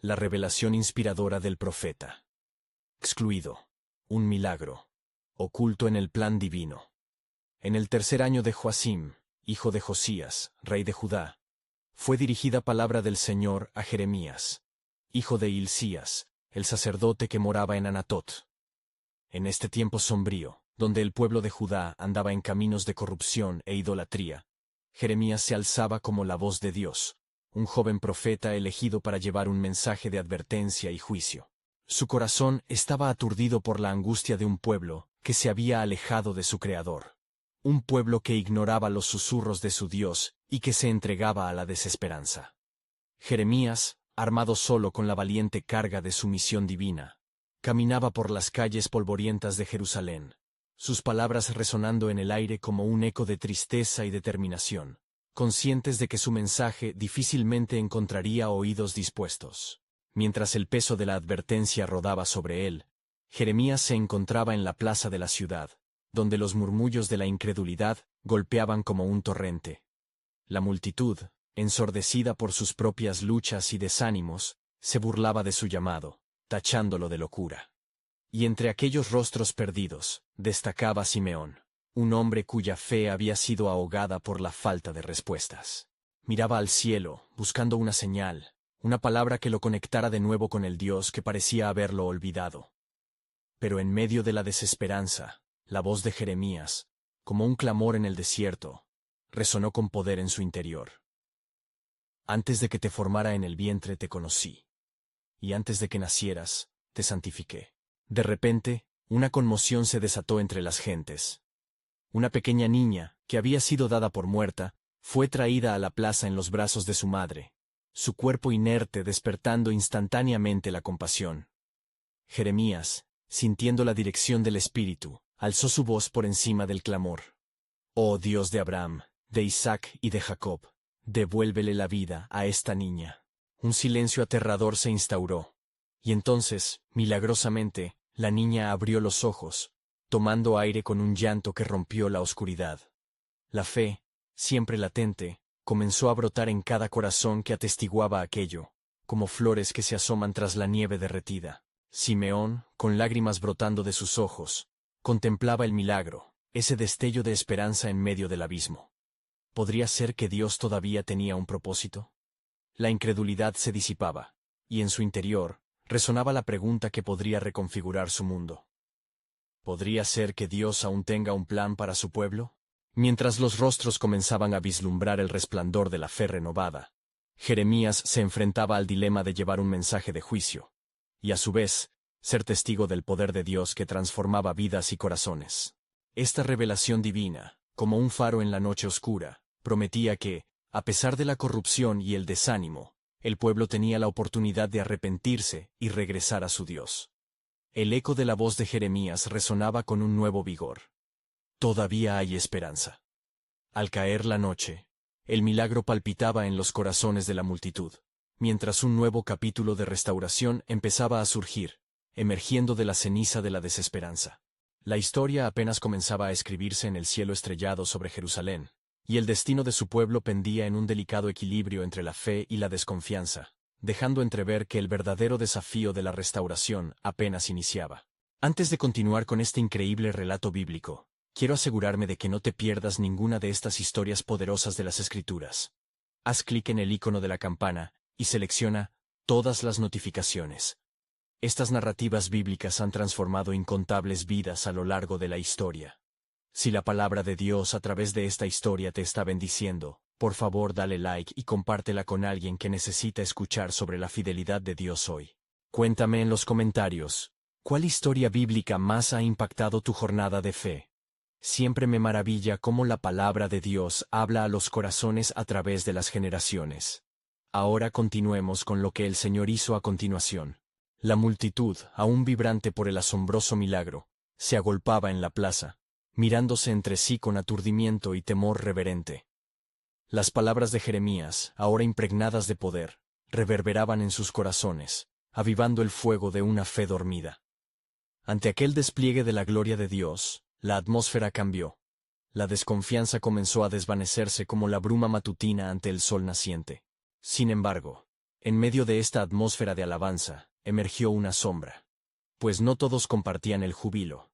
La revelación inspiradora del profeta. Excluido. Un milagro. Oculto en el plan divino. En el tercer año de Joacim, hijo de Josías, rey de Judá, fue dirigida palabra del Señor a Jeremías, hijo de Hilcías, el sacerdote que moraba en Anatot. En este tiempo sombrío, donde el pueblo de Judá andaba en caminos de corrupción e idolatría, Jeremías se alzaba como la voz de Dios, un joven profeta elegido para llevar un mensaje de advertencia y juicio. Su corazón estaba aturdido por la angustia de un pueblo que se había alejado de su Creador. Un pueblo que ignoraba los susurros de su Dios y que se entregaba a la desesperanza. Jeremías, armado solo con la valiente carga de su misión divina, caminaba por las calles polvorientas de Jerusalén, sus palabras resonando en el aire como un eco de tristeza y determinación, conscientes de que su mensaje difícilmente encontraría oídos dispuestos. Mientras el peso de la advertencia rodaba sobre él, Jeremías se encontraba en la plaza de la ciudad, donde los murmullos de la incredulidad golpeaban como un torrente. La multitud, ensordecida por sus propias luchas y desánimos, se burlaba de su llamado, tachándolo de locura. Y entre aquellos rostros perdidos, destacaba Simeón, un hombre cuya fe había sido ahogada por la falta de respuestas. Miraba al cielo, buscando una señal, una palabra que lo conectara de nuevo con el Dios que parecía haberlo olvidado. Pero en medio de la desesperanza, la voz de Jeremías, como un clamor en el desierto, resonó con poder en su interior. Antes de que te formara en el vientre te conocí, y antes de que nacieras, te santifiqué. De repente, una conmoción se desató entre las gentes. Una pequeña niña, que había sido dada por muerta, fue traída a la plaza en los brazos de su madre, su cuerpo inerte despertando instantáneamente la compasión. Jeremías, sintiendo la dirección del Espíritu, alzó su voz por encima del clamor. Oh Dios de Abraham, de Isaac y de Jacob, devuélvele la vida a esta niña. Un silencio aterrador se instauró. Y entonces, milagrosamente, la niña abrió los ojos, tomando aire con un llanto que rompió la oscuridad. La fe, siempre latente, comenzó a brotar en cada corazón que atestiguaba aquello, como flores que se asoman tras la nieve derretida. Simeón, con lágrimas brotando de sus ojos, contemplaba el milagro, ese destello de esperanza en medio del abismo. ¿Podría ser que Dios todavía tenía un propósito? La incredulidad se disipaba, y en su interior resonaba la pregunta que podría reconfigurar su mundo. ¿Podría ser que Dios aún tenga un plan para su pueblo? Mientras los rostros comenzaban a vislumbrar el resplandor de la fe renovada, Jeremías se enfrentaba al dilema de llevar un mensaje de juicio, y a su vez, ser testigo del poder de Dios que transformaba vidas y corazones. Esta revelación divina, como un faro en la noche oscura, prometía que, a pesar de la corrupción y el desánimo, el pueblo tenía la oportunidad de arrepentirse y regresar a su Dios. El eco de la voz de Jeremías resonaba con un nuevo vigor. Todavía hay esperanza. Al caer la noche, el milagro palpitaba en los corazones de la multitud, mientras un nuevo capítulo de restauración empezaba a surgir, emergiendo de la ceniza de la desesperanza. La historia apenas comenzaba a escribirse en el cielo estrellado sobre Jerusalén, y el destino de su pueblo pendía en un delicado equilibrio entre la fe y la desconfianza, dejando entrever que el verdadero desafío de la restauración apenas iniciaba. Antes de continuar con este increíble relato bíblico, quiero asegurarme de que no te pierdas ninguna de estas historias poderosas de las Escrituras. Haz clic en el icono de la campana y selecciona todas las notificaciones. Estas narrativas bíblicas han transformado incontables vidas a lo largo de la historia. Si la palabra de Dios a través de esta historia te está bendiciendo, por favor dale like y compártela con alguien que necesita escuchar sobre la fidelidad de Dios hoy. Cuéntame en los comentarios, ¿cuál historia bíblica más ha impactado tu jornada de fe? Siempre me maravilla cómo la palabra de Dios habla a los corazones a través de las generaciones. Ahora continuemos con lo que el Señor hizo a continuación. La multitud, aún vibrante por el asombroso milagro, se agolpaba en la plaza, mirándose entre sí con aturdimiento y temor reverente. Las palabras de Jeremías, ahora impregnadas de poder, reverberaban en sus corazones, avivando el fuego de una fe dormida. Ante aquel despliegue de la gloria de Dios, la atmósfera cambió. La desconfianza comenzó a desvanecerse como la bruma matutina ante el sol naciente. Sin embargo, En medio de esta atmósfera de alabanza, emergió una sombra. Pues no todos compartían el júbilo.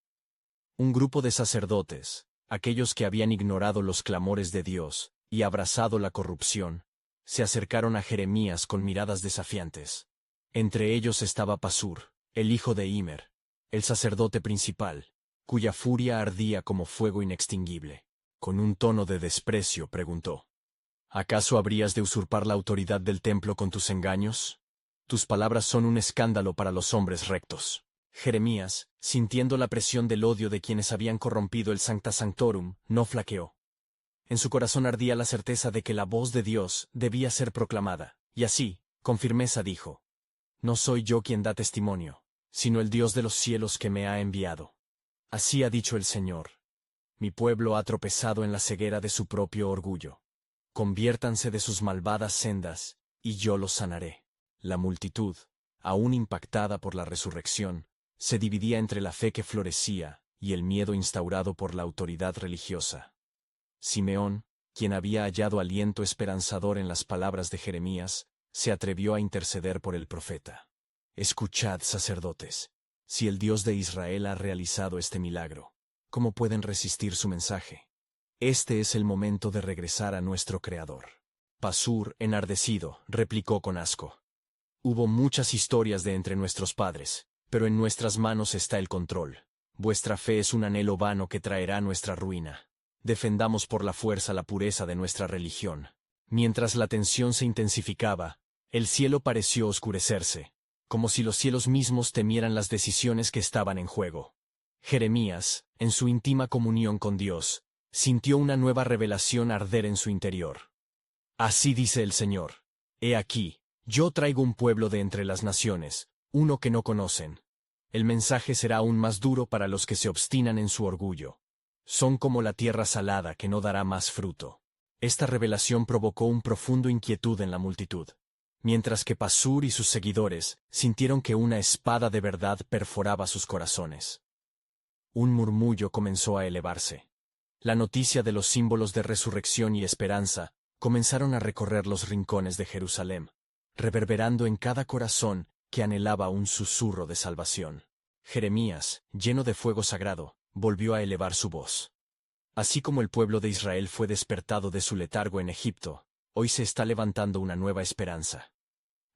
Un grupo de sacerdotes, aquellos que habían ignorado los clamores de Dios y abrazado la corrupción, se acercaron a Jeremías con miradas desafiantes. Entre ellos estaba Pasur, el hijo de Immer, el sacerdote principal, cuya furia ardía como fuego inextinguible. Con un tono de desprecio preguntó: ¿Acaso habrías de usurpar la autoridad del templo con tus engaños? Tus palabras son un escándalo para los hombres rectos. Jeremías, sintiendo la presión del odio de quienes habían corrompido el Sancta Sanctorum, no flaqueó. En su corazón ardía la certeza de que la voz de Dios debía ser proclamada, y así, con firmeza dijo: No soy yo quien da testimonio, sino el Dios de los cielos que me ha enviado. Así ha dicho el Señor: Mi pueblo ha tropezado en la ceguera de su propio orgullo. Conviértanse de sus malvadas sendas, y yo los sanaré. La multitud, aún impactada por la resurrección, se dividía entre la fe que florecía y el miedo instaurado por la autoridad religiosa. Simeón, quien había hallado aliento esperanzador en las palabras de Jeremías, se atrevió a interceder por el profeta. Escuchad, sacerdotes, si el Dios de Israel ha realizado este milagro, ¿cómo pueden resistir su mensaje? Este es el momento de regresar a nuestro Creador. Pasur, enardecido, replicó con asco: Hubo muchas historias de entre nuestros padres, pero en nuestras manos está el control. Vuestra fe es un anhelo vano que traerá nuestra ruina. Defendamos por la fuerza la pureza de nuestra religión. Mientras la tensión se intensificaba, el cielo pareció oscurecerse, como si los cielos mismos temieran las decisiones que estaban en juego. Jeremías, en su íntima comunión con Dios, sintió una nueva revelación arder en su interior. Así dice el Señor: He aquí, yo traigo un pueblo de entre las naciones, uno que no conocen. El mensaje será aún más duro para los que se obstinan en su orgullo. Son como la tierra salada que no dará más fruto. Esta revelación provocó un profundo inquietud en la multitud, mientras que Pasur y sus seguidores sintieron que una espada de verdad perforaba sus corazones. Un murmullo comenzó a elevarse. La noticia de los símbolos de resurrección y esperanza comenzaron a recorrer los rincones de Jerusalén, reverberando en cada corazón que anhelaba un susurro de salvación. Jeremías, lleno de fuego sagrado, volvió a elevar su voz. Así como el pueblo de Israel fue despertado de su letargo en Egipto, hoy se está levantando una nueva esperanza.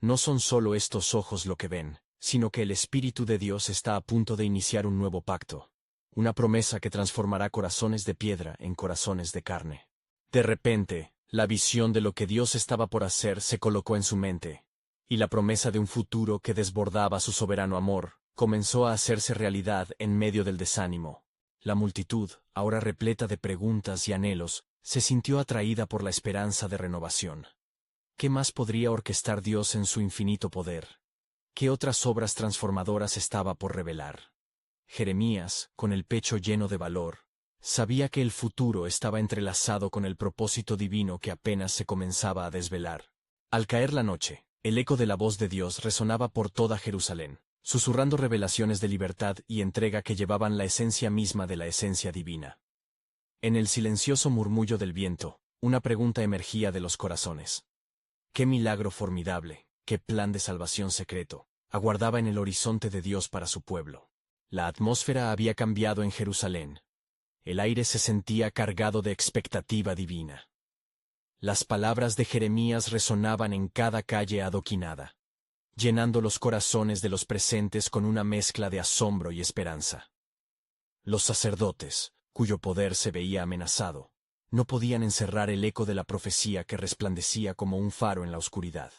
No son solo estos ojos lo que ven, sino que el Espíritu de Dios está a punto de iniciar un nuevo pacto, una promesa que transformará corazones de piedra en corazones de carne. De repente, la visión de lo que Dios estaba por hacer se colocó en su mente, y la promesa de un futuro que desbordaba su soberano amor comenzó a hacerse realidad en medio del desánimo. La multitud, ahora repleta de preguntas y anhelos, se sintió atraída por la esperanza de renovación. ¿Qué más podría orquestar Dios en su infinito poder? ¿Qué otras obras transformadoras estaba por revelar? Jeremías, con el pecho lleno de valor, sabía que el futuro estaba entrelazado con el propósito divino que apenas se comenzaba a desvelar. Al caer la noche, el eco de la voz de Dios resonaba por toda Jerusalén, susurrando revelaciones de libertad y entrega que llevaban la esencia misma de la esencia divina. En el silencioso murmullo del viento, una pregunta emergía de los corazones. ¿Qué milagro formidable, qué plan de salvación secreto, aguardaba en el horizonte de Dios para su pueblo? La atmósfera había cambiado en Jerusalén. El aire se sentía cargado de expectativa divina. Las palabras de Jeremías resonaban en cada calle adoquinada, llenando los corazones de los presentes con una mezcla de asombro y esperanza. Los sacerdotes, cuyo poder se veía amenazado, no podían encerrar el eco de la profecía que resplandecía como un faro en la oscuridad.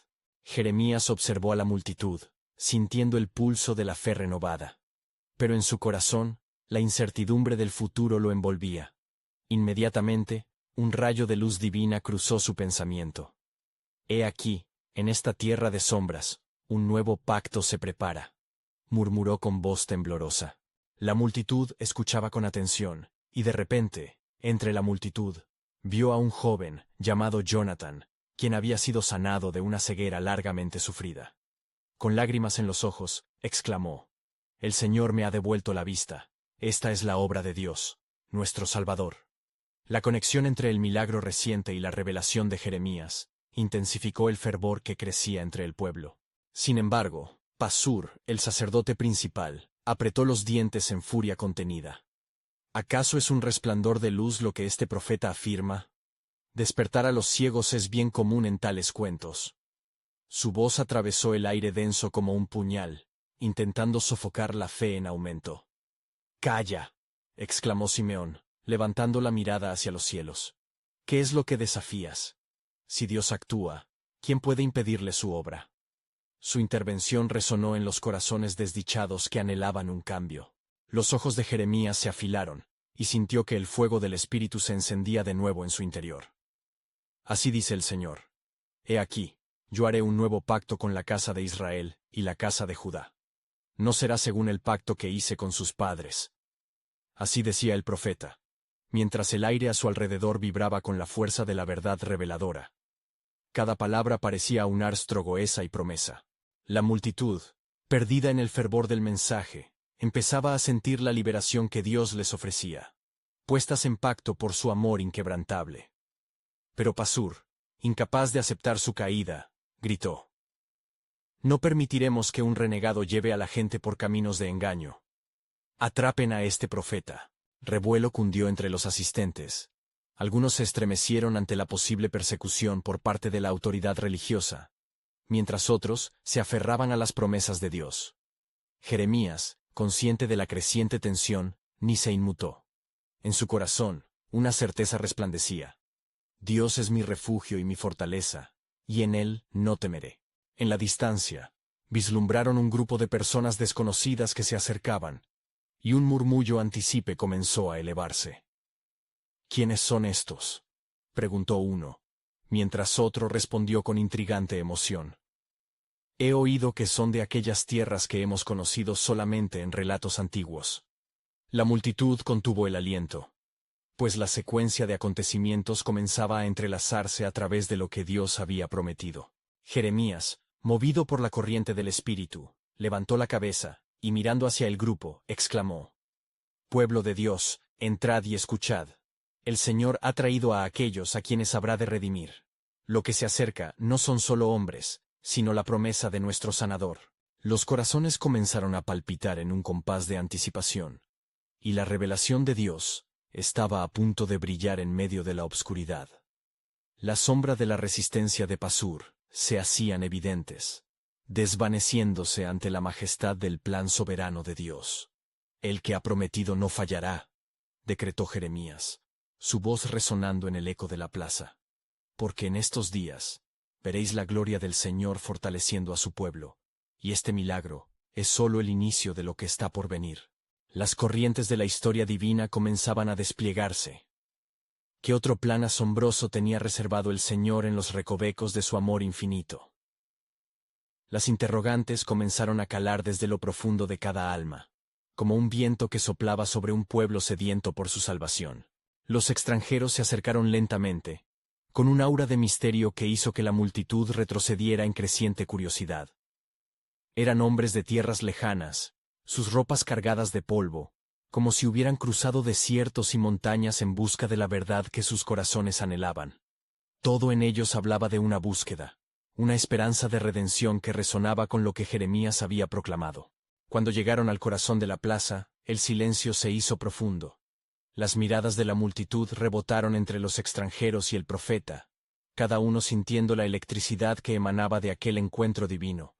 Jeremías observó a la multitud, sintiendo el pulso de la fe renovada. Pero en su corazón, la incertidumbre del futuro lo envolvía. Inmediatamente, un rayo de luz divina cruzó su pensamiento. He aquí, en esta tierra de sombras, un nuevo pacto se prepara, murmuró con voz temblorosa. La multitud escuchaba con atención, y de repente, entre la multitud, vio a un joven llamado Jonathan, quien había sido sanado de una ceguera largamente sufrida. Con lágrimas en los ojos, exclamó: El Señor me ha devuelto la vista. Esta es la obra de Dios, nuestro Salvador. La conexión entre el milagro reciente y la revelación de Jeremías intensificó el fervor que crecía entre el pueblo. Sin embargo, Pasur, el sacerdote principal, apretó los dientes en furia contenida. ¿Acaso es un resplandor de luz lo que este profeta afirma? Despertar a los ciegos es bien común en tales cuentos. Su voz atravesó el aire denso como un puñal, intentando sofocar la fe en aumento. «¡Calla!», exclamó Simeón, levantando la mirada hacia los cielos. «¿Qué es lo que desafías? Si Dios actúa, ¿quién puede impedirle su obra?». Su intervención resonó en los corazones desdichados que anhelaban un cambio. Los ojos de Jeremías se afilaron, y sintió que el fuego del Espíritu se encendía de nuevo en su interior. «Así dice el Señor. He aquí, yo haré un nuevo pacto con la casa de Israel y la casa de Judá. No será según el pacto que hice con sus padres». Así decía el profeta, mientras el aire a su alrededor vibraba con la fuerza de la verdad reveladora. Cada palabra parecía aunar strogoesa y promesa. La multitud, perdida en el fervor del mensaje, empezaba a sentir la liberación que Dios les ofrecía, puestas en pacto por su amor inquebrantable. Pero Pasur, incapaz de aceptar su caída, gritó: «No permitiremos que un renegado lleve a la gente por caminos de engaño. Atrapen a este profeta». Revuelo cundió entre los asistentes. Algunos se estremecieron ante la posible persecución por parte de la autoridad religiosa, mientras otros se aferraban a las promesas de Dios. Jeremías, consciente de la creciente tensión, ni se inmutó. En su corazón, una certeza resplandecía. Dios es mi refugio y mi fortaleza, y en Él no temeré. En la distancia, vislumbraron un grupo de personas desconocidas que se acercaban, y un murmullo anticipe comenzó a elevarse. «¿Quiénes son estos?», preguntó uno, mientras otro respondió con intrigante emoción. «He oído que son de aquellas tierras que hemos conocido solamente en relatos antiguos». La multitud contuvo el aliento, pues la secuencia de acontecimientos comenzaba a entrelazarse a través de lo que Dios había prometido. Jeremías, movido por la corriente del Espíritu, levantó la cabeza, y mirando hacia el grupo, exclamó: «Pueblo de Dios, entrad y escuchad. El Señor ha traído a aquellos a quienes habrá de redimir. Lo que se acerca no son solo hombres, sino la promesa de nuestro sanador». Los corazones comenzaron a palpitar en un compás de anticipación, y la revelación de Dios estaba a punto de brillar en medio de la obscuridad. La sombra de la resistencia de Pasur se hacían evidentes, desvaneciéndose ante la majestad del plan soberano de Dios. «El que ha prometido no fallará», decretó Jeremías, su voz resonando en el eco de la plaza. «Porque en estos días veréis la gloria del Señor fortaleciendo a su pueblo, y este milagro es solo el inicio de lo que está por venir». Las corrientes de la historia divina comenzaban a despliegarse. ¿Qué otro plan asombroso tenía reservado el Señor en los recovecos de su amor infinito? Las interrogantes comenzaron a calar desde lo profundo de cada alma, como un viento que soplaba sobre un pueblo sediento por su salvación. Los extranjeros se acercaron lentamente, con un aura de misterio que hizo que la multitud retrocediera en creciente curiosidad. Eran hombres de tierras lejanas, sus ropas cargadas de polvo, como si hubieran cruzado desiertos y montañas en busca de la verdad que sus corazones anhelaban. Todo en ellos hablaba de una búsqueda, una esperanza de redención que resonaba con lo que Jeremías había proclamado. Cuando llegaron al corazón de la plaza, el silencio se hizo profundo. Las miradas de la multitud rebotaron entre los extranjeros y el profeta, cada uno sintiendo la electricidad que emanaba de aquel encuentro divino.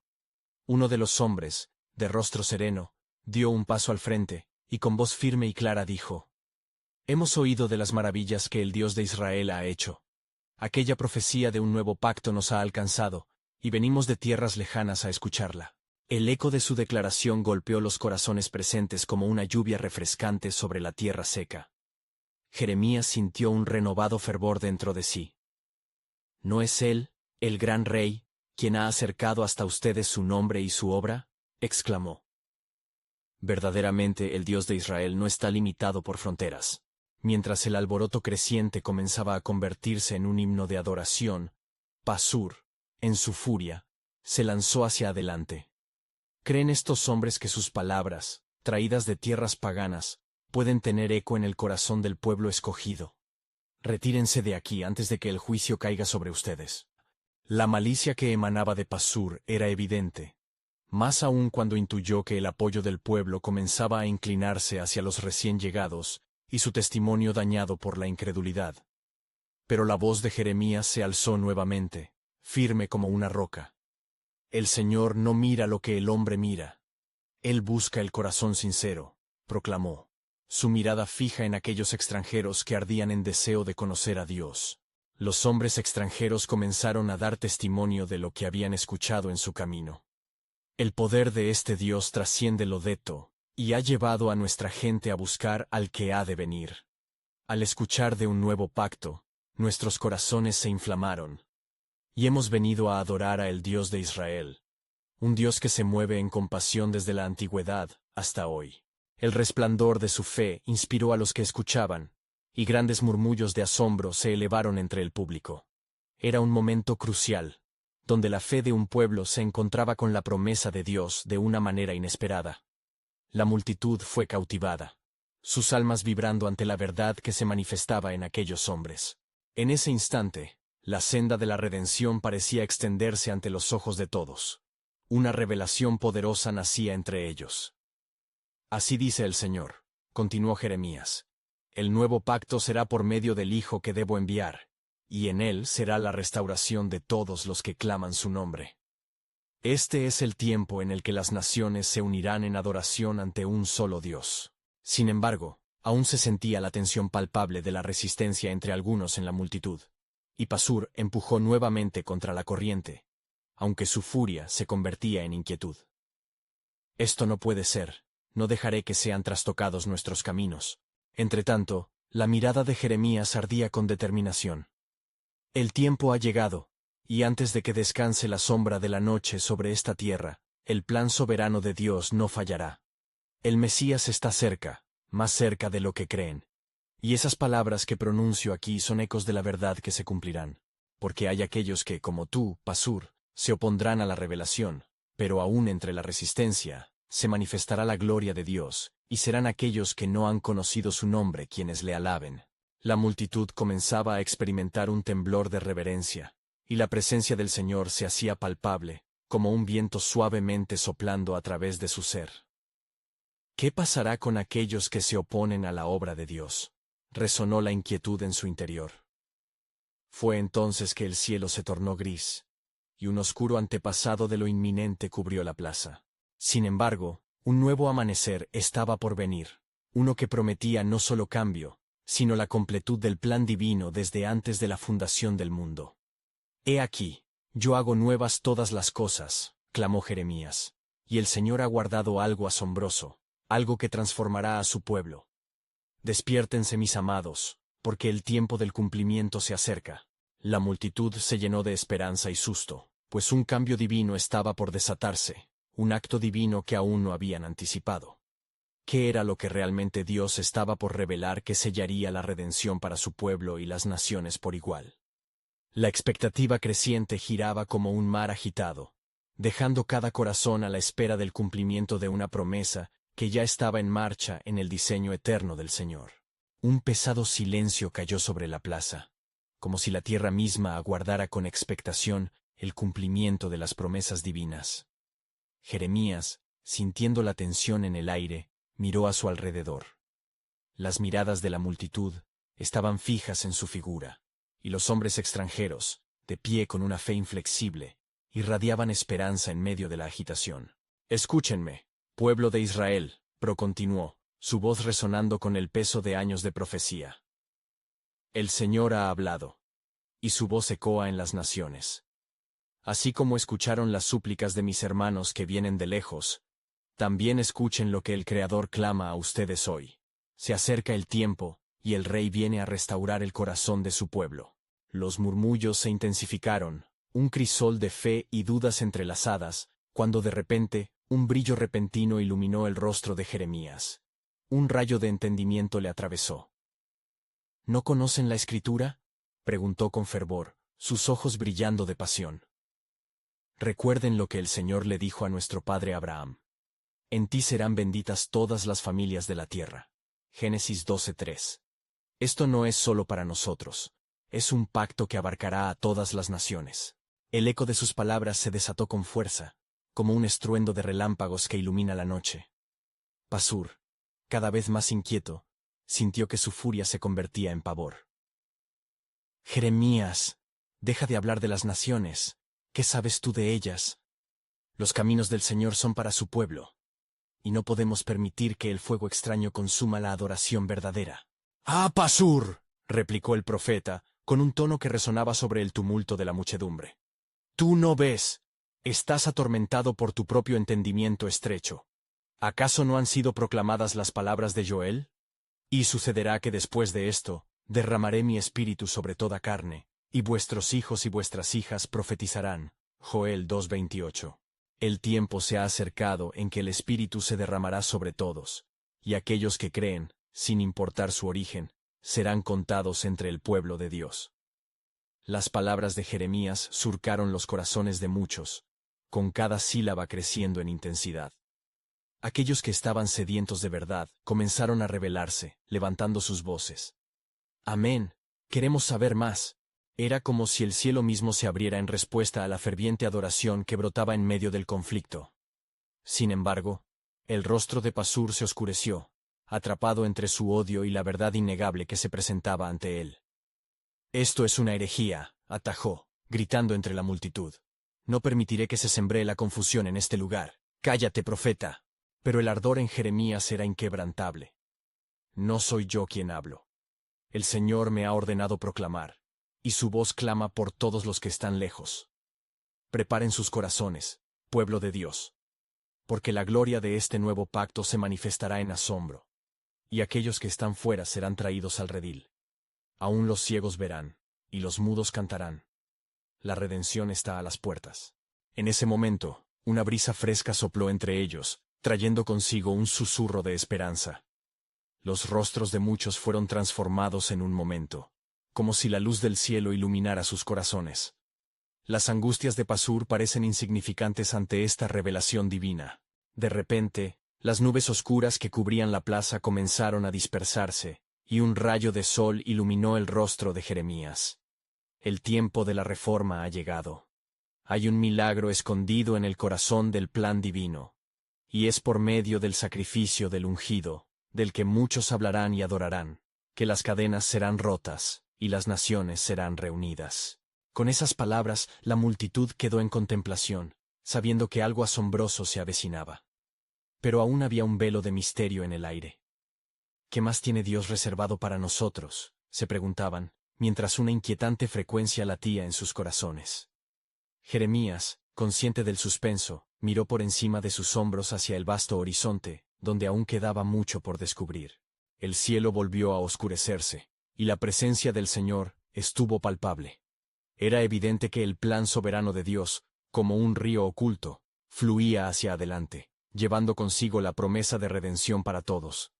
Uno de los hombres, de rostro sereno, dio un paso al frente, y con voz firme y clara dijo: «Hemos oído de las maravillas que el Dios de Israel ha hecho. Aquella profecía de un nuevo pacto nos ha alcanzado, y venimos de tierras lejanas a escucharla». El eco de su declaración golpeó los corazones presentes como una lluvia refrescante sobre la tierra seca. Jeremías sintió un renovado fervor dentro de sí. ¿No es él, el gran rey, quien ha acercado hasta ustedes su nombre y su obra?, exclamó. Verdaderamente el Dios de Israel no está limitado por fronteras. Mientras el alboroto creciente comenzaba a convertirse en un himno de adoración, Pasur, en su furia, se lanzó hacia adelante. ¿Creen estos hombres que sus palabras, traídas de tierras paganas, pueden tener eco en el corazón del pueblo escogido? Retírense de aquí antes de que el juicio caiga sobre ustedes. La malicia que emanaba de Pasur era evidente, más aún cuando intuyó que el apoyo del pueblo comenzaba a inclinarse hacia los recién llegados y su testimonio dañado por la incredulidad. Pero la voz de Jeremías se alzó nuevamente, firme como una roca. El Señor no mira lo que el hombre mira. Él busca el corazón sincero, proclamó, su mirada fija en aquellos extranjeros que ardían en deseo de conocer a Dios. Los hombres extranjeros comenzaron a dar testimonio de lo que habían escuchado en su camino. El poder de este Dios trasciende lo deto, y ha llevado a nuestra gente a buscar al que ha de venir. Al escuchar de un nuevo pacto, nuestros corazones se inflamaron, y hemos venido a adorar a el Dios de Israel, un Dios que se mueve en compasión desde la antigüedad hasta hoy. El resplandor de su fe inspiró a los que escuchaban, y grandes murmullos de asombro se elevaron entre el público. Era un momento crucial, donde la fe de un pueblo se encontraba con la promesa de Dios de una manera inesperada. La multitud fue cautivada, sus almas vibrando ante la verdad que se manifestaba en aquellos hombres. En ese instante, la senda de la redención parecía extenderse ante los ojos de todos. Una revelación poderosa nacía entre ellos. Así dice el Señor, continuó Jeremías. El nuevo pacto será por medio del Hijo que debo enviar, y en él será la restauración de todos los que claman su nombre. Este es el tiempo en el que las naciones se unirán en adoración ante un solo Dios. Sin embargo, aún se sentía la tensión palpable de la resistencia entre algunos en la multitud, y Pasur empujó nuevamente contra la corriente, aunque su furia se convertía en inquietud. Esto no puede ser, no dejaré que sean trastocados nuestros caminos. Entretanto, la mirada de Jeremías ardía con determinación. El tiempo ha llegado, y antes de que descanse la sombra de la noche sobre esta tierra, el plan soberano de Dios no fallará. El Mesías está cerca, más cerca de lo que creen. Y esas palabras que pronuncio aquí son ecos de la verdad que se cumplirán, porque hay aquellos que, como tú, Pasur, se opondrán a la revelación, pero aún entre la resistencia, se manifestará la gloria de Dios, y serán aquellos que no han conocido su nombre quienes le alaben. La multitud comenzaba a experimentar un temblor de reverencia, y la presencia del Señor se hacía palpable, como un viento suavemente soplando a través de su ser. ¿Qué pasará con aquellos que se oponen a la obra de Dios? Resonó la inquietud en su interior. Fue entonces que el cielo se tornó gris, y un oscuro antepasado de lo inminente cubrió la plaza. Sin embargo, un nuevo amanecer estaba por venir, uno que prometía no solo cambio, sino la completud del plan divino desde antes de la fundación del mundo. He aquí, yo hago nuevas todas las cosas, clamó Jeremías, y el Señor ha guardado algo asombroso, algo que transformará a su pueblo. Despiértense, mis amados, porque el tiempo del cumplimiento se acerca. La multitud se llenó de esperanza y susto, pues un cambio divino estaba por desatarse, un acto divino que aún no habían anticipado. ¿Qué era lo que realmente Dios estaba por revelar que sellaría la redención para su pueblo y las naciones por igual? La expectativa creciente giraba como un mar agitado, dejando cada corazón a la espera del cumplimiento de una promesa que ya estaba en marcha en el diseño eterno del Señor. Un pesado silencio cayó sobre la plaza, como si la tierra misma aguardara con expectación el cumplimiento de las promesas divinas. Jeremías, sintiendo la tensión en el aire, miró a su alrededor. Las miradas de la multitud estaban fijas en su figura, y los hombres extranjeros, de pie con una fe inflexible, irradiaban esperanza en medio de la agitación. «Escúchenme, pueblo de Israel», continuó, su voz resonando con el peso de años de profecía. «El Señor ha hablado», y su voz ecoa en las naciones. Así como escucharon las súplicas de mis hermanos que vienen de lejos, también escuchen lo que el Creador clama a ustedes hoy. Se acerca el tiempo, y el Rey viene a restaurar el corazón de su pueblo. Los murmullos se intensificaron, un crisol de fe y dudas entrelazadas, cuando de repente, un brillo repentino iluminó el rostro de Jeremías. Un rayo de entendimiento le atravesó. ¿No conocen la Escritura?, preguntó con fervor, sus ojos brillando de pasión. Recuerden lo que el Señor le dijo a nuestro padre Abraham. En ti serán benditas todas las familias de la tierra. Génesis 12:3. Esto no es solo para nosotros, es un pacto que abarcará a todas las naciones. El eco de sus palabras se desató con fuerza, como un estruendo de relámpagos que ilumina la noche. Pasur, cada vez más inquieto, sintió que su furia se convertía en pavor. Jeremías, deja de hablar de las naciones. ¿Qué sabes tú de ellas? Los caminos del Señor son para su pueblo, y no podemos permitir que el fuego extraño consuma la adoración verdadera. ¡Ah, Pasur!, replicó el profeta, con un tono que resonaba sobre el tumulto de la muchedumbre. Tú no ves. Estás atormentado por tu propio entendimiento estrecho. ¿Acaso no han sido proclamadas las palabras de Joel? Y sucederá que después de esto, derramaré mi espíritu sobre toda carne, y vuestros hijos y vuestras hijas profetizarán. Joel 2:28. El tiempo se ha acercado en que el espíritu se derramará sobre todos, y aquellos que creen, sin importar su origen, serán contados entre el pueblo de Dios. Las palabras de Jeremías surcaron los corazones de muchos, con cada sílaba creciendo en intensidad. Aquellos que estaban sedientos de verdad comenzaron a rebelarse, levantando sus voces. Amén, queremos saber más. Era como si el cielo mismo se abriera en respuesta a la ferviente adoración que brotaba en medio del conflicto. Sin embargo, el rostro de Pasur se oscureció, atrapado entre su odio y la verdad innegable que se presentaba ante él. Esto es una herejía, atajó, gritando entre la multitud. No permitiré que se sembree la confusión en este lugar. Cállate, profeta. Pero el ardor en Jeremías era inquebrantable. No soy yo quien hablo. El Señor me ha ordenado proclamar, y su voz clama por todos los que están lejos. Preparen sus corazones, pueblo de Dios, porque la gloria de este nuevo pacto se manifestará en asombro, y aquellos que están fuera serán traídos al redil. Aún los ciegos verán, y los mudos cantarán. La redención está a las puertas. En ese momento, una brisa fresca sopló entre ellos, trayendo consigo un susurro de esperanza. Los rostros de muchos fueron transformados en un momento, como si la luz del cielo iluminara sus corazones. Las angustias de Pasur parecen insignificantes ante esta revelación divina. De repente, las nubes oscuras que cubrían la plaza comenzaron a dispersarse, y un rayo de sol iluminó el rostro de Jeremías. El tiempo de la reforma ha llegado. Hay un milagro escondido en el corazón del plan divino, y es por medio del sacrificio del ungido, del que muchos hablarán y adorarán, que las cadenas serán rotas, y las naciones serán reunidas. Con esas palabras, la multitud quedó en contemplación, sabiendo que algo asombroso se avecinaba. Pero aún había un velo de misterio en el aire. ¿Qué más tiene Dios reservado para nosotros?, se preguntaban, mientras una inquietante frecuencia latía en sus corazones. Jeremías, consciente del suspenso, miró por encima de sus hombros hacia el vasto horizonte, donde aún quedaba mucho por descubrir. El cielo volvió a oscurecerse, y la presencia del Señor estuvo palpable. Era evidente que el plan soberano de Dios, como un río oculto, fluía hacia adelante, llevando consigo la promesa de redención para todos.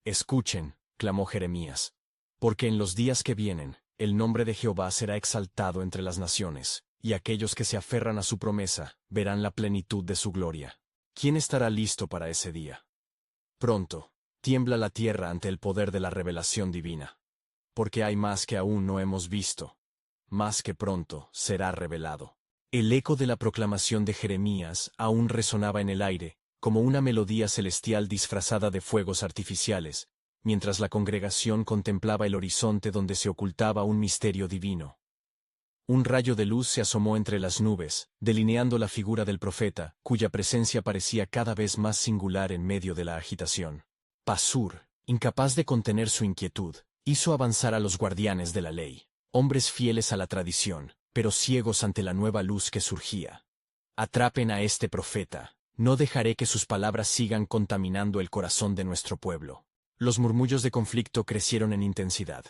Escuchen, clamó Jeremías, porque en los días que vienen, el nombre de Jehová será exaltado entre las naciones, y aquellos que se aferran a su promesa verán la plenitud de su gloria. ¿Quién estará listo para ese día? Pronto, tiembla la tierra ante el poder de la revelación divina. Porque hay más que aún no hemos visto. Más que pronto será revelado. El eco de la proclamación de Jeremías aún resonaba en el aire, como una melodía celestial disfrazada de fuegos artificiales, mientras la congregación contemplaba el horizonte donde se ocultaba un misterio divino. Un rayo de luz se asomó entre las nubes, delineando la figura del profeta, cuya presencia parecía cada vez más singular en medio de la agitación. Pasur, incapaz de contener su inquietud, hizo avanzar a los guardianes de la ley, hombres fieles a la tradición, pero ciegos ante la nueva luz que surgía. Atrapen a este profeta, no dejaré que sus palabras sigan contaminando el corazón de nuestro pueblo. Los murmullos de conflicto crecieron en intensidad.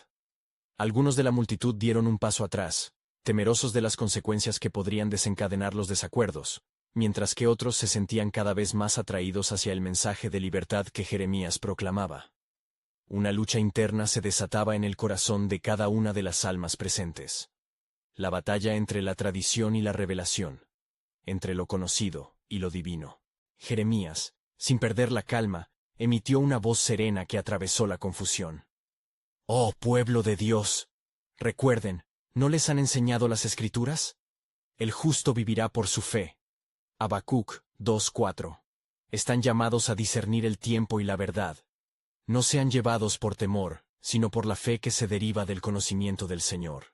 Algunos de la multitud dieron un paso atrás, temerosos de las consecuencias que podrían desencadenar los desacuerdos, mientras que otros se sentían cada vez más atraídos hacia el mensaje de libertad que Jeremías proclamaba. Una lucha interna se desataba en el corazón de cada una de las almas presentes. La batalla entre la tradición y la revelación, entre lo conocido y lo divino. Jeremías, sin perder la calma, emitió una voz serena que atravesó la confusión. «Oh pueblo de Dios, recuerden, ¿no les han enseñado las Escrituras? El justo vivirá por su fe. Habacuc 2:4. Están llamados a discernir el tiempo y la verdad. No sean llevados por temor, sino por la fe que se deriva del conocimiento del Señor.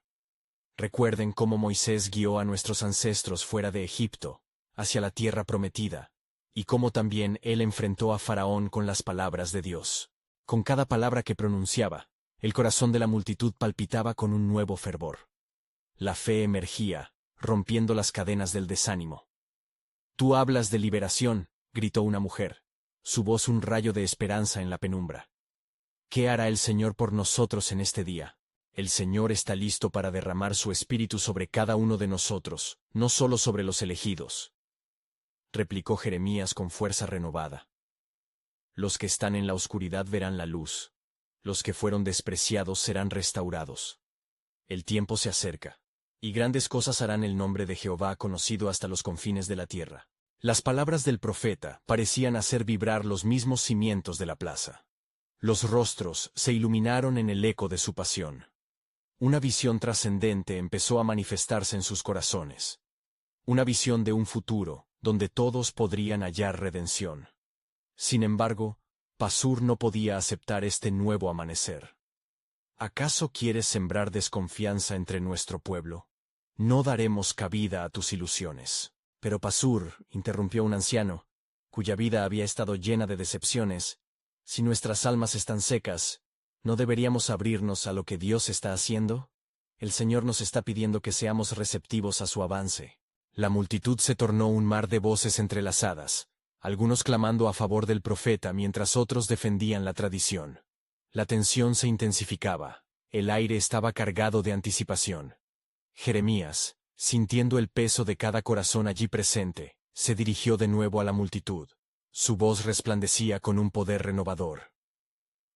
Recuerden cómo Moisés guió a nuestros ancestros fuera de Egipto, hacia la tierra prometida, y cómo también él enfrentó a Faraón con las palabras de Dios. Con cada palabra que pronunciaba, el corazón de la multitud palpitaba con un nuevo fervor. La fe emergía, rompiendo las cadenas del desánimo. «Tú hablas de liberación», gritó una mujer, su voz un rayo de esperanza en la penumbra. «¿Qué hará el Señor por nosotros en este día? El Señor está listo para derramar su espíritu sobre cada uno de nosotros, no solo sobre los elegidos», replicó Jeremías con fuerza renovada. «Los que están en la oscuridad verán la luz. Los que fueron despreciados serán restaurados. El tiempo se acerca, y grandes cosas harán el nombre de Jehová conocido hasta los confines de la tierra». Las palabras del profeta parecían hacer vibrar los mismos cimientos de la plaza. Los rostros se iluminaron en el eco de su pasión. Una visión trascendente empezó a manifestarse en sus corazones. Una visión de un futuro, donde todos podrían hallar redención. Sin embargo, Pasur no podía aceptar este nuevo amanecer. ¿Acaso quieres sembrar desconfianza entre nuestro pueblo? No daremos cabida a tus ilusiones. Pero Pasur, interrumpió un anciano, cuya vida había estado llena de decepciones, si nuestras almas están secas, ¿no deberíamos abrirnos a lo que Dios está haciendo? El Señor nos está pidiendo que seamos receptivos a su avance. La multitud se tornó un mar de voces entrelazadas, algunos clamando a favor del profeta mientras otros defendían la tradición. La tensión se intensificaba, el aire estaba cargado de anticipación. Jeremías, sintiendo el peso de cada corazón allí presente, se dirigió de nuevo a la multitud. Su voz resplandecía con un poder renovador.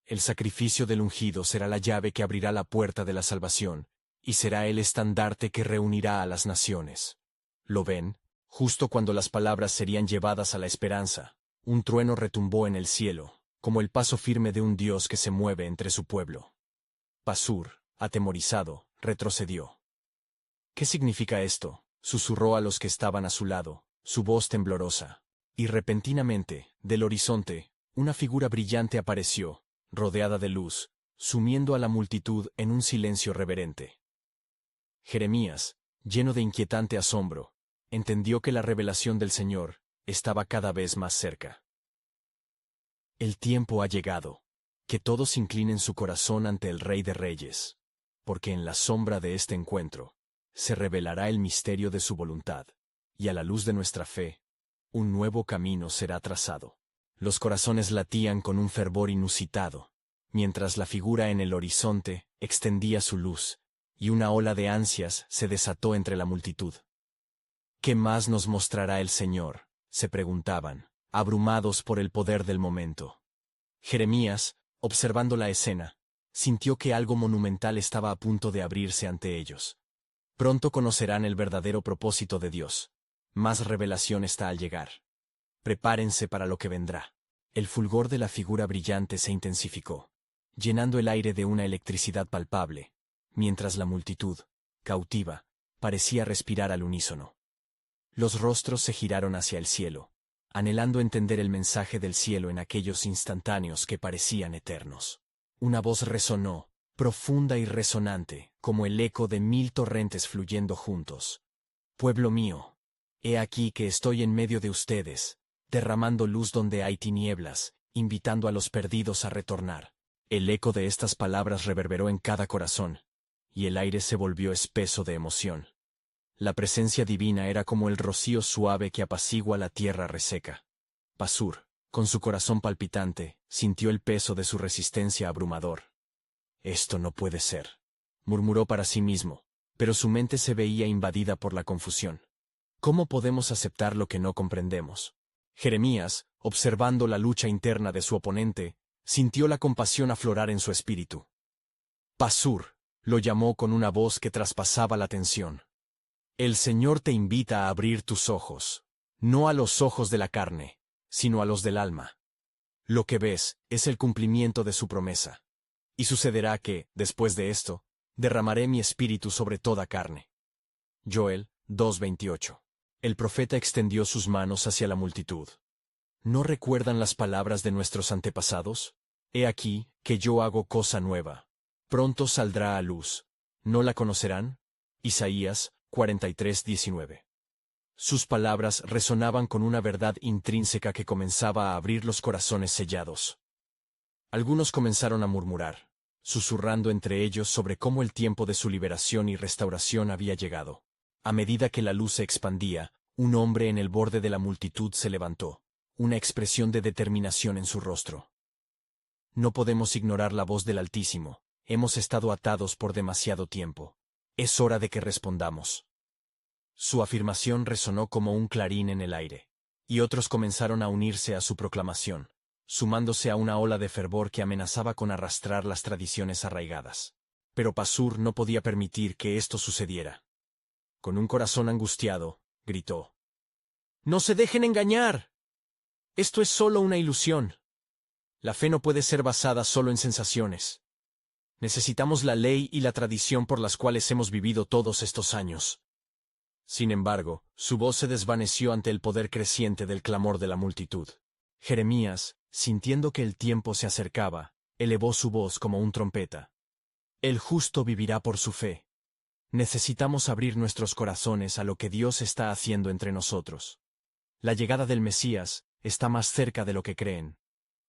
El sacrificio del ungido será la llave que abrirá la puerta de la salvación, y será el estandarte que reunirá a las naciones. ¿Lo ven? Justo cuando las palabras serían llevadas a la esperanza, un trueno retumbó en el cielo, como el paso firme de un Dios que se mueve entre su pueblo. Pasur, atemorizado, retrocedió. «¿Qué significa esto?», susurró a los que estaban a su lado, su voz temblorosa. Y repentinamente, del horizonte, una figura brillante apareció, rodeada de luz, sumiendo a la multitud en un silencio reverente. Jeremías, lleno de inquietante asombro, entendió que la revelación del Señor estaba cada vez más cerca. El tiempo ha llegado. Que todos inclinen su corazón ante el Rey de Reyes, porque en la sombra de este encuentro se revelará el misterio de su voluntad, y a la luz de nuestra fe, un nuevo camino será trazado. Los corazones latían con un fervor inusitado, mientras la figura en el horizonte extendía su luz, y una ola de ansias se desató entre la multitud. «¿Qué más nos mostrará el Señor?», se preguntaban, abrumados por el poder del momento. Jeremías, observando la escena, sintió que algo monumental estaba a punto de abrirse ante ellos. Pronto conocerán el verdadero propósito de Dios. Más revelación está al llegar. Prepárense para lo que vendrá. El fulgor de la figura brillante se intensificó, llenando el aire de una electricidad palpable, mientras la multitud, cautiva, parecía respirar al unísono. Los rostros se giraron hacia el cielo, anhelando entender el mensaje del cielo en aquellos instantáneos que parecían eternos. Una voz resonó, profunda y resonante, como el eco de 1000 torrentes fluyendo juntos. «Pueblo mío, he aquí que estoy en medio de ustedes, derramando luz donde hay tinieblas, invitando a los perdidos a retornar». El eco de estas palabras reverberó en cada corazón, y el aire se volvió espeso de emoción. La presencia divina era como el rocío suave que apacigua la tierra reseca. Pasur, con su corazón palpitante, sintió el peso de su resistencia abrumador. «Esto no puede ser», murmuró para sí mismo, pero su mente se veía invadida por la confusión. ¿Cómo podemos aceptar lo que no comprendemos? Jeremías, observando la lucha interna de su oponente, sintió la compasión aflorar en su espíritu. «Pasur», lo llamó con una voz que traspasaba la tensión. «El Señor te invita a abrir tus ojos, no a los ojos de la carne, sino a los del alma. Lo que ves es el cumplimiento de su promesa. Y sucederá que, después de esto, derramaré mi espíritu sobre toda carne». Joel 2:28. El profeta extendió sus manos hacia la multitud. ¿No recuerdan las palabras de nuestros antepasados? He aquí, que yo hago cosa nueva. Pronto saldrá a luz. ¿No la conocerán? Isaías 43:19. Sus palabras resonaban con una verdad intrínseca que comenzaba a abrir los corazones sellados. Algunos comenzaron a murmurar, susurrando entre ellos sobre cómo el tiempo de su liberación y restauración había llegado. A medida que la luz se expandía, un hombre en el borde de la multitud se levantó, una expresión de determinación en su rostro. No podemos ignorar la voz del Altísimo. Hemos estado atados por demasiado tiempo. Es hora de que respondamos. Su afirmación resonó como un clarín en el aire, y otros comenzaron a unirse a su proclamación, sumándose a una ola de fervor que amenazaba con arrastrar las tradiciones arraigadas. Pero Pasur no podía permitir que esto sucediera. Con un corazón angustiado, gritó: «¡No se dejen engañar! Esto es solo una ilusión. La fe no puede ser basada solo en sensaciones. Necesitamos la ley y la tradición por las cuales hemos vivido todos estos años». Sin embargo, su voz se desvaneció ante el poder creciente del clamor de la multitud. Jeremías, sintiendo que el tiempo se acercaba, elevó su voz como un trompeta. «El justo vivirá por su fe». Necesitamos abrir nuestros corazones a lo que Dios está haciendo entre nosotros. La llegada del Mesías está más cerca de lo que creen.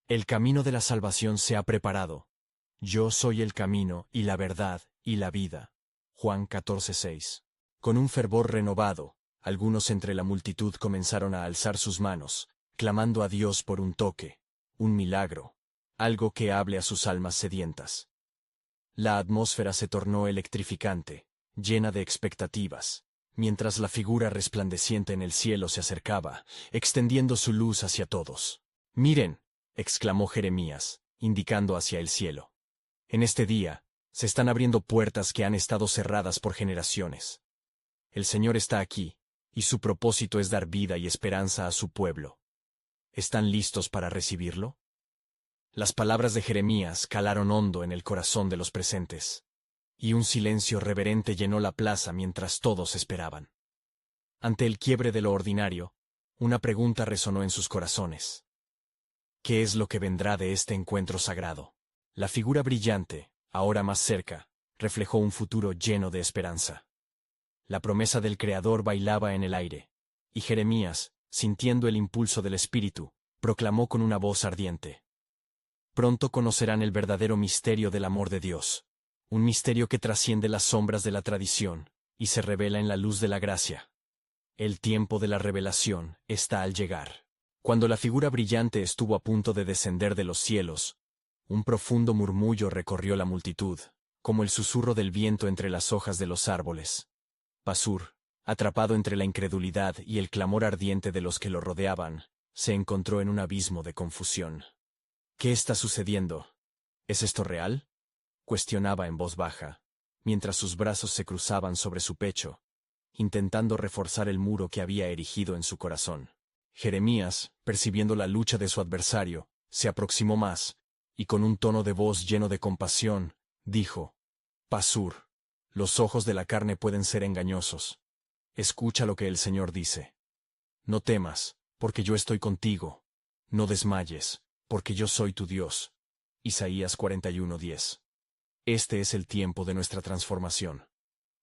El camino de la salvación se ha preparado. Yo soy el camino y la verdad y la vida. Juan 14:6. Con un fervor renovado, algunos entre la multitud comenzaron a alzar sus manos, clamando a Dios por un toque, un milagro, algo que hable a sus almas sedientas. La atmósfera se tornó electrificante, llena de expectativas, mientras la figura resplandeciente en el cielo se acercaba, extendiendo su luz hacia todos. «Miren», exclamó Jeremías, indicando hacia el cielo. «En este día, se están abriendo puertas que han estado cerradas por generaciones. El Señor está aquí, y su propósito es dar vida y esperanza a su pueblo. ¿Están listos para recibirlo?». Las palabras de Jeremías calaron hondo en el corazón de los presentes, y un silencio reverente llenó la plaza mientras todos esperaban. Ante el quiebre de lo ordinario, una pregunta resonó en sus corazones. ¿Qué es lo que vendrá de este encuentro sagrado? La figura brillante, ahora más cerca, reflejó un futuro lleno de esperanza. La promesa del Creador bailaba en el aire, y Jeremías, sintiendo el impulso del Espíritu, proclamó con una voz ardiente: «Pronto conocerán el verdadero misterio del amor de Dios, un misterio que trasciende las sombras de la tradición y se revela en la luz de la gracia. El tiempo de la revelación está al llegar». Cuando la figura brillante estuvo a punto de descender de los cielos, un profundo murmullo recorrió la multitud, como el susurro del viento entre las hojas de los árboles. Pasur, atrapado entre la incredulidad y el clamor ardiente de los que lo rodeaban, se encontró en un abismo de confusión. «¿Qué está sucediendo? ¿Es esto real?», cuestionaba en voz baja, mientras sus brazos se cruzaban sobre su pecho, intentando reforzar el muro que había erigido en su corazón. Jeremías, percibiendo la lucha de su adversario, se aproximó más, y con un tono de voz lleno de compasión, dijo: «Pasur, los ojos de la carne pueden ser engañosos. Escucha lo que el Señor dice. No temas, porque yo estoy contigo. No desmayes, porque yo soy tu Dios». Isaías 41:10. Este es el tiempo de nuestra transformación.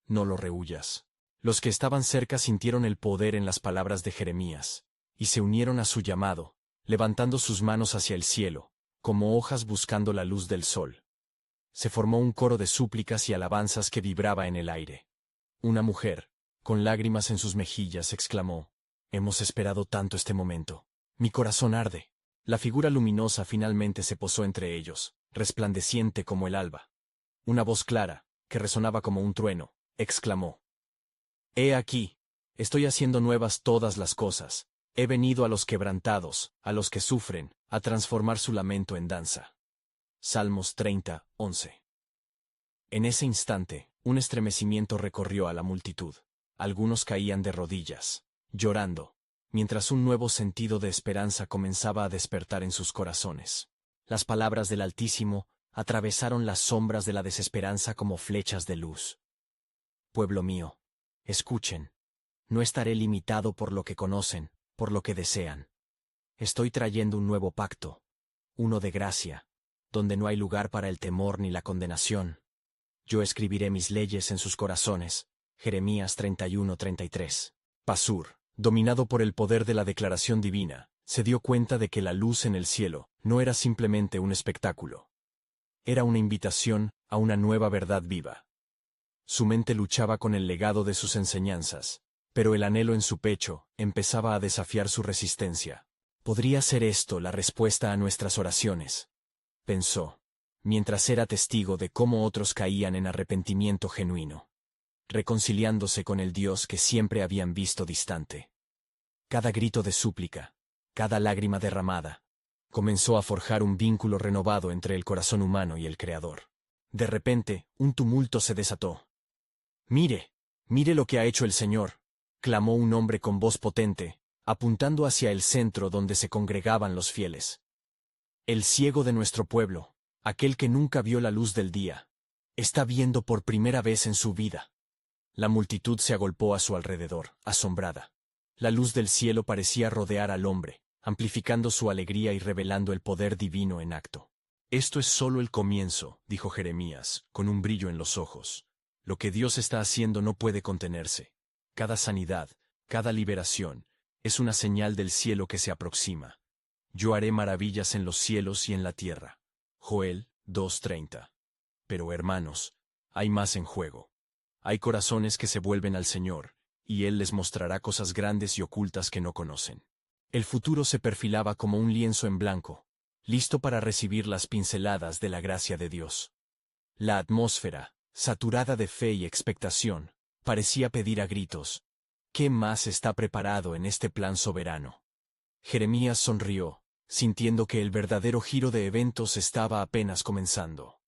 No lo rehuyas. Los que estaban cerca sintieron el poder en las palabras de Jeremías, y se unieron a su llamado, levantando sus manos hacia el cielo, como hojas buscando la luz del sol. Se formó un coro de súplicas y alabanzas que vibraba en el aire. Una mujer, con lágrimas en sus mejillas, exclamó: «Hemos esperado tanto este momento. Mi corazón arde». La figura luminosa finalmente se posó entre ellos, resplandeciente como el alba. Una voz clara, que resonaba como un trueno, exclamó: «He aquí, estoy haciendo nuevas todas las cosas. He venido a los quebrantados, a los que sufren, a transformar su lamento en danza». Salmos 30:11. En ese instante, un estremecimiento recorrió a la multitud. Algunos caían de rodillas, llorando, mientras un nuevo sentido de esperanza comenzaba a despertar en sus corazones. Las palabras del Altísimo atravesaron las sombras de la desesperanza como flechas de luz. «Pueblo mío, escuchen. No estaré limitado por lo que conocen, por lo que desean. Estoy trayendo un nuevo pacto, uno de gracia, donde no hay lugar para el temor ni la condenación. Yo escribiré mis leyes en sus corazones. Jeremías 31:33. Pasur, dominado por el poder de la declaración divina, se dio cuenta de que la luz en el cielo no era simplemente un espectáculo. Era una invitación a una nueva verdad viva. Su mente luchaba con el legado de sus enseñanzas, pero el anhelo en su pecho empezaba a desafiar su resistencia. ¿Podría ser esto la respuesta a nuestras oraciones?, pensó, mientras era testigo de cómo otros caían en arrepentimiento genuino, reconciliándose con el Dios que siempre habían visto distante. Cada grito de súplica, cada lágrima derramada, comenzó a forjar un vínculo renovado entre el corazón humano y el Creador. De repente, un tumulto se desató. «Mire, mire lo que ha hecho el Señor», clamó un hombre con voz potente, apuntando hacia el centro donde se congregaban los fieles. «El ciego de nuestro pueblo, aquel que nunca vio la luz del día, está viendo por primera vez en su vida». La multitud se agolpó a su alrededor, asombrada. La luz del cielo parecía rodear al hombre, amplificando su alegría y revelando el poder divino en acto. «Esto es solo el comienzo», dijo Jeremías, con un brillo en los ojos. «Lo que Dios está haciendo no puede contenerse. Cada sanidad, cada liberación, es una señal del cielo que se aproxima. Yo haré maravillas en los cielos y en la tierra». Joel 2:30. Pero hermanos, hay más en juego. Hay corazones que se vuelven al Señor, y Él les mostrará cosas grandes y ocultas que no conocen. El futuro se perfilaba como un lienzo en blanco, listo para recibir las pinceladas de la gracia de Dios. La atmósfera, saturada de fe y expectación, parecía pedir a gritos: ¿qué más está preparado en este plan soberano? Jeremías sonrió, sintiendo que el verdadero giro de eventos estaba apenas comenzando.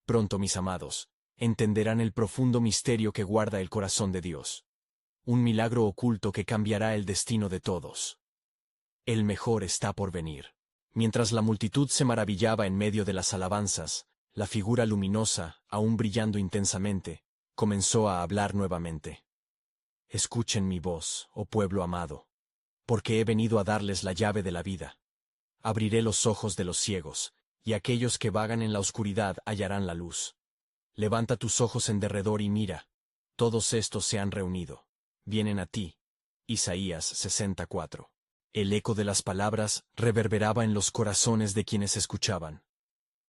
Pronto, mis amados, entenderán el profundo misterio que guarda el corazón de Dios. Un milagro oculto que cambiará el destino de todos. El mejor está por venir. Mientras la multitud se maravillaba en medio de las alabanzas, la figura luminosa, aún brillando intensamente, comenzó a hablar nuevamente. «Escuchen mi voz, oh pueblo amado, porque he venido a darles la llave de la vida. Abriré los ojos de los ciegos, y aquellos que vagan en la oscuridad hallarán la luz. Levanta tus ojos en derredor y mira, todos estos se han reunido. Vienen a ti». Isaías 64. El eco de las palabras reverberaba en los corazones de quienes escuchaban.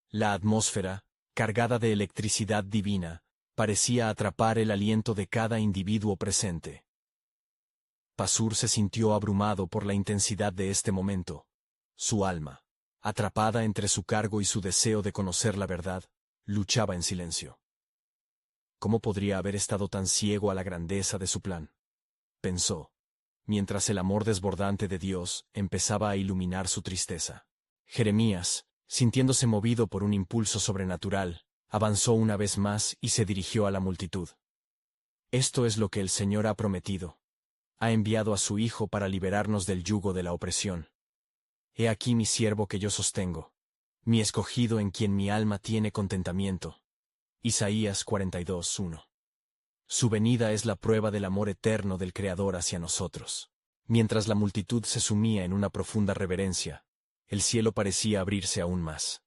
La atmósfera, cargada de electricidad divina, parecía atrapar el aliento de cada individuo presente. Pasur se sintió abrumado por la intensidad de este momento. Su alma, atrapada entre su cargo y su deseo de conocer la verdad, luchaba en silencio. ¿Cómo podría haber estado tan ciego a la grandeza de su plan?, pensó, mientras el amor desbordante de Dios empezaba a iluminar su tristeza. Jeremías, sintiéndose movido por un impulso sobrenatural, avanzó una vez más y se dirigió a la multitud. «Esto es lo que el Señor ha prometido. Ha enviado a su Hijo para liberarnos del yugo de la opresión. He aquí mi siervo que yo sostengo, mi escogido en quien mi alma tiene contentamiento». Isaías 42:1. Su venida es la prueba del amor eterno del Creador hacia nosotros. Mientras la multitud se sumía en una profunda reverencia, el cielo parecía abrirse aún más.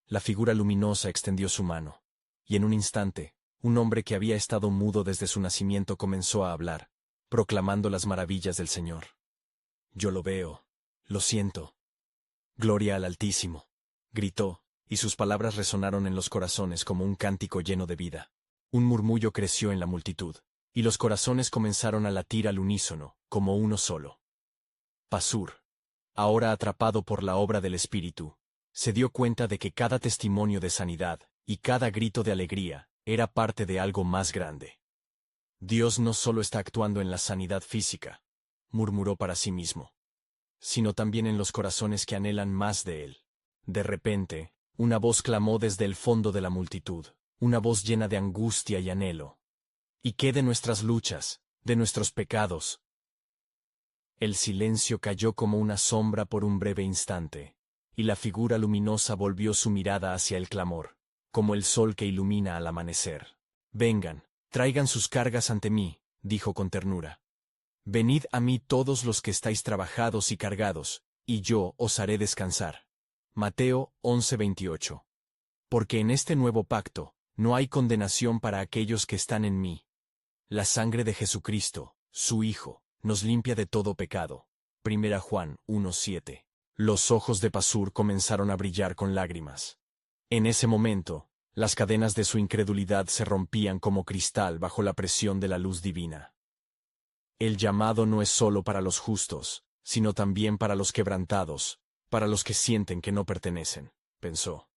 La figura luminosa extendió su mano, y en un instante, un hombre que había estado mudo desde su nacimiento comenzó a hablar, proclamando las maravillas del Señor. «Yo lo veo, lo siento. Gloria al Altísimo», gritó, y sus palabras resonaron en los corazones como un cántico lleno de vida. Un murmullo creció en la multitud, y los corazones comenzaron a latir al unísono, como uno solo. Pasur, ahora atrapado por la obra del Espíritu, se dio cuenta de que cada testimonio de sanidad y cada grito de alegría era parte de algo más grande. «Dios no solo está actuando en la sanidad física», murmuró para sí mismo, «sino también en los corazones que anhelan más de Él». De repente, una voz clamó desde el fondo de la multitud, una voz llena de angustia y anhelo. «¿Y qué de nuestras luchas, de nuestros pecados?». El silencio cayó como una sombra por un breve instante, y la figura luminosa volvió su mirada hacia el clamor, como el sol que ilumina al amanecer. «Vengan, traigan sus cargas ante mí», dijo con ternura. Venid a mí todos los que estáis trabajados y cargados, y yo os haré descansar. Mateo 11:28. Porque en este nuevo pacto, no hay condenación para aquellos que están en mí. La sangre de Jesucristo, su Hijo, nos limpia de todo pecado. 1 Juan 1:7. Los ojos de Pasur comenzaron a brillar con lágrimas. En ese momento, las cadenas de su incredulidad se rompían como cristal bajo la presión de la luz divina. El llamado no es solo para los justos, sino también para los quebrantados, para los que sienten que no pertenecen, pensó.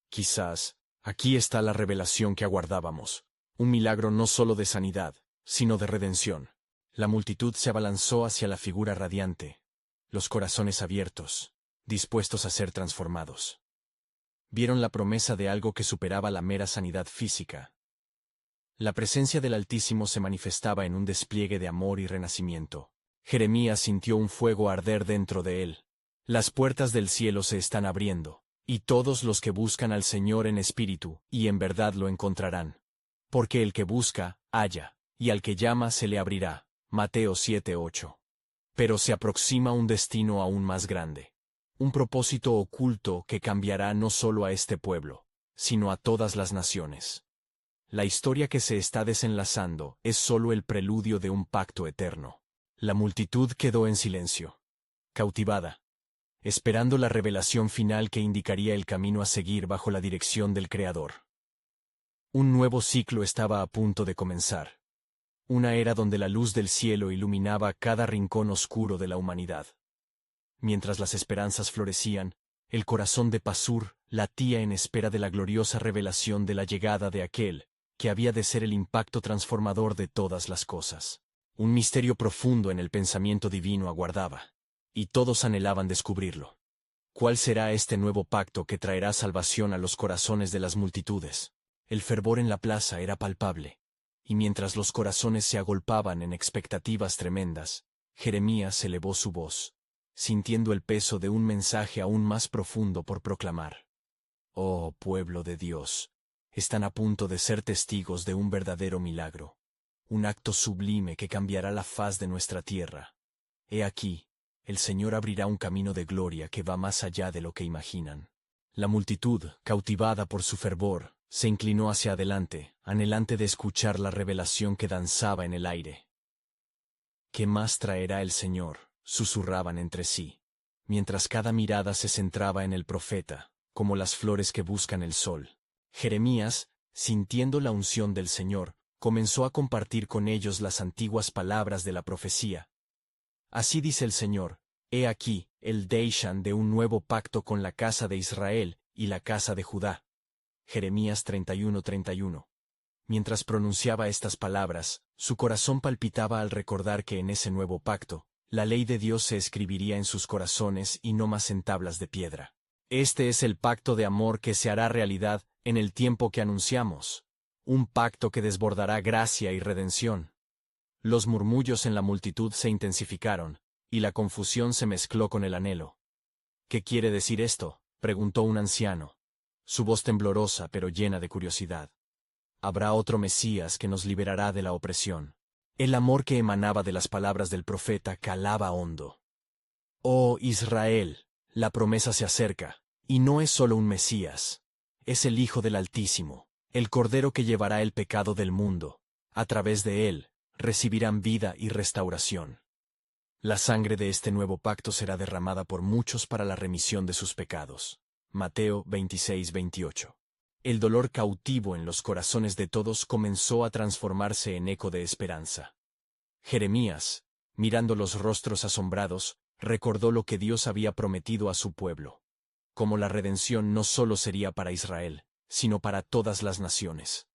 Quizás, aquí está la revelación que aguardábamos, un milagro no solo de sanidad, sino de redención. La multitud se abalanzó hacia la figura radiante, los corazones abiertos, dispuestos a ser transformados. Vieron la promesa de algo que superaba la mera sanidad física. La presencia del Altísimo se manifestaba en un despliegue de amor y renacimiento. Jeremías sintió un fuego arder dentro de él. Las puertas del cielo se están abriendo, y todos los que buscan al Señor en espíritu y en verdad lo encontrarán. Porque el que busca, halla, y al que llama se le abrirá. Mateo 7:8. Pero se aproxima un destino aún más grande. Un propósito oculto que cambiará no solo a este pueblo, sino a todas las naciones. La historia que se está desenlazando es solo el preludio de un pacto eterno. La multitud quedó en silencio, cautivada, esperando la revelación final que indicaría el camino a seguir bajo la dirección del Creador. Un nuevo ciclo estaba a punto de comenzar. Una era donde la luz del cielo iluminaba cada rincón oscuro de la humanidad. Mientras las esperanzas florecían, el corazón de Pasur latía en espera de la gloriosa revelación de la llegada de aquel, que había de ser el impacto transformador de todas las cosas. Un misterio profundo en el pensamiento divino aguardaba, y todos anhelaban descubrirlo. ¿Cuál será este nuevo pacto que traerá salvación a los corazones de las multitudes? El fervor en la plaza era palpable, y mientras los corazones se agolpaban en expectativas tremendas, Jeremías elevó su voz, sintiendo el peso de un mensaje aún más profundo por proclamar. Oh pueblo de Dios, están a punto de ser testigos de un verdadero milagro, un acto sublime que cambiará la faz de nuestra tierra. He aquí, el Señor abrirá un camino de gloria que va más allá de lo que imaginan. La multitud, cautivada por su fervor, se inclinó hacia adelante, anhelante de escuchar la revelación que danzaba en el aire. ¿Qué más traerá el Señor?, susurraban entre sí, mientras cada mirada se centraba en el profeta, como las flores que buscan el sol. Jeremías, sintiendo la unción del Señor, comenzó a compartir con ellos las antiguas palabras de la profecía. Así dice el Señor: he aquí, el Deishan de un nuevo pacto con la casa de Israel y la casa de Judá. Jeremías 31:31. Mientras pronunciaba estas palabras, su corazón palpitaba al recordar que en ese nuevo pacto, la ley de Dios se escribiría en sus corazones y no más en tablas de piedra. Este es el pacto de amor que se hará realidad en el tiempo que anunciamos. Un pacto que desbordará gracia y redención. Los murmullos en la multitud se intensificaron, y la confusión se mezcló con el anhelo. ¿Qué quiere decir esto?, preguntó un anciano, su voz temblorosa pero llena de curiosidad. Habrá otro Mesías que nos liberará de la opresión. El amor que emanaba de las palabras del profeta calaba hondo. Oh Israel, la promesa se acerca, y no es solo un Mesías, es el Hijo del Altísimo, el Cordero que llevará el pecado del mundo. A través de él, recibirán vida y restauración. La sangre de este nuevo pacto será derramada por muchos para la remisión de sus pecados. Mateo 26:28. El dolor cautivo en los corazones de todos comenzó a transformarse en eco de esperanza. Jeremías, mirando los rostros asombrados, recordó lo que Dios había prometido a su pueblo. Como la redención no solo sería para Israel, sino para todas las naciones.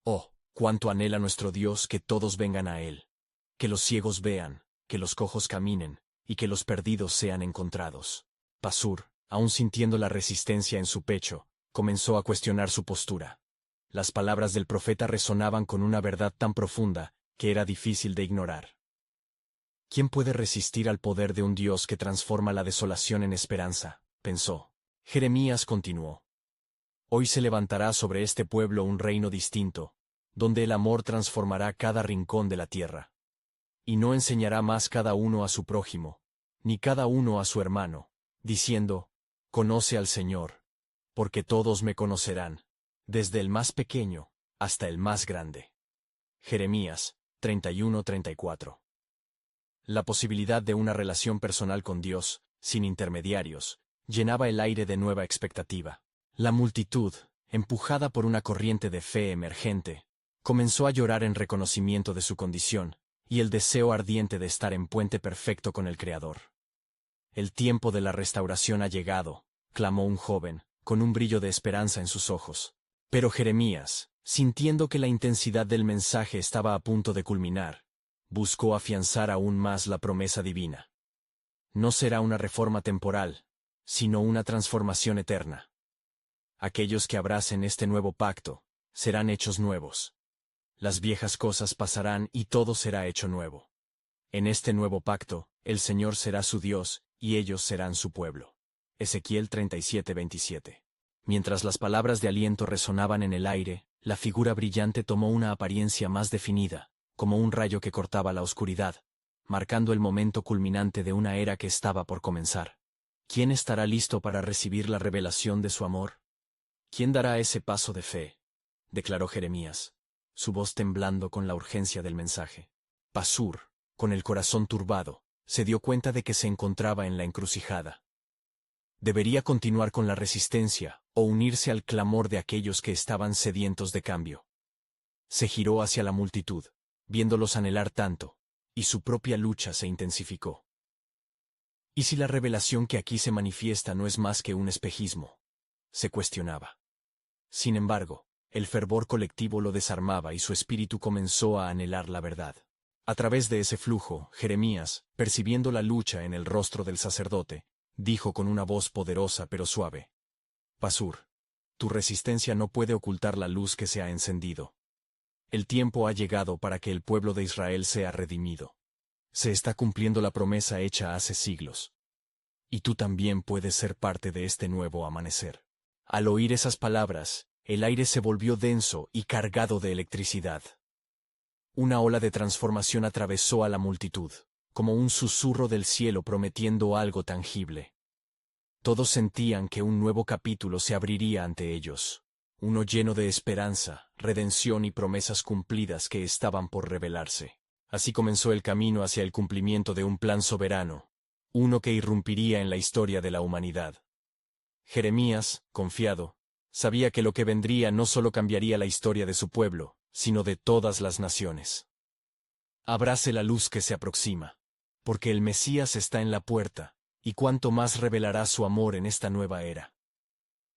Oh, cuánto anhela nuestro Dios que todos vengan a Él. Que los ciegos vean, que los cojos caminen, y que los perdidos sean encontrados. Pasur, aún sintiendo la resistencia en su pecho, comenzó a cuestionar su postura. Las palabras del profeta resonaban con una verdad tan profunda, que era difícil de ignorar. ¿Quién puede resistir al poder de un Dios que transforma la desolación en esperanza?, pensó. Jeremías continuó. Hoy se levantará sobre este pueblo un reino distinto, donde el amor transformará cada rincón de la tierra. y no enseñará más cada uno a su prójimo, ni cada uno a su hermano, diciendo, conoce al Señor, porque todos me conocerán, desde el más pequeño hasta el más grande. Jeremías 31-34. La posibilidad de una relación personal con Dios, sin intermediarios, llenaba el aire de nueva expectativa. La multitud, empujada por una corriente de fe emergente, comenzó a llorar en reconocimiento de su condición, y el deseo ardiente de estar en puente perfecto con el Creador. El tiempo de la restauración ha llegado, clamó un joven, con un brillo de esperanza en sus ojos. Pero Jeremías, sintiendo que la intensidad del mensaje estaba a punto de culminar, buscó afianzar aún más la promesa divina. No será una reforma temporal, sino una transformación eterna. Aquellos que abracen este nuevo pacto, serán hechos nuevos. Las viejas cosas pasarán y todo será hecho nuevo. En este nuevo pacto, el Señor será su Dios, y ellos serán su pueblo. Ezequiel 37-27. Mientras las palabras de aliento resonaban en el aire, la figura brillante tomó una apariencia más definida, como un rayo que cortaba la oscuridad, marcando el momento culminante de una era que estaba por comenzar. ¿Quién estará listo para recibir la revelación de su amor? ¿Quién dará ese paso de fe?, declaró Jeremías, su voz temblando con la urgencia del mensaje. Pasur, con el corazón turbado, se dio cuenta de que se encontraba en la encrucijada. Debería continuar con la resistencia o unirse al clamor de aquellos que estaban sedientos de cambio. Se giró hacia la multitud, viéndolos anhelar tanto, y su propia lucha se intensificó. ¿Y si la revelación que aquí se manifiesta no es más que un espejismo?, se cuestionaba. Sin embargo, el fervor colectivo lo desarmaba y su espíritu comenzó a anhelar la verdad. A través de ese flujo, Jeremías, percibiendo la lucha en el rostro del sacerdote, dijo con una voz poderosa pero suave: Pasur, tu resistencia no puede ocultar la luz que se ha encendido. El tiempo ha llegado para que el pueblo de Israel sea redimido. Se está cumpliendo la promesa hecha hace siglos. Y tú también puedes ser parte de este nuevo amanecer. Al oír esas palabras, el aire se volvió denso y cargado de electricidad. Una ola de transformación atravesó a la multitud, como un susurro del cielo prometiendo algo tangible. Todos sentían que un nuevo capítulo se abriría ante ellos, uno lleno de esperanza, redención y promesas cumplidas que estaban por revelarse. Así comenzó el camino hacia el cumplimiento de un plan soberano, uno que irrumpiría en la historia de la humanidad. Jeremías, confiado, sabía que lo que vendría no solo cambiaría la historia de su pueblo, sino de todas las naciones. Abrace la luz que se aproxima, porque el Mesías está en la puerta, y cuánto más revelará su amor en esta nueva era.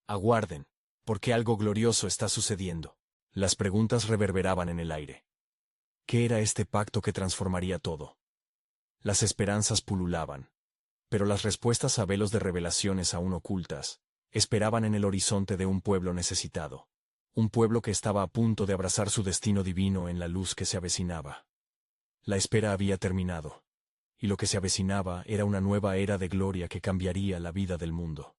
Aguarden, porque algo glorioso está sucediendo. Las preguntas reverberaban en el aire. ¿Qué era este pacto que transformaría todo? Las esperanzas pululaban, pero las respuestas a velos de revelaciones aún ocultas esperaban en el horizonte de un pueblo necesitado, un pueblo que estaba a punto de abrazar su destino divino en la luz que se avecinaba. La espera había terminado, y lo que se avecinaba era una nueva era de gloria que cambiaría la vida del mundo.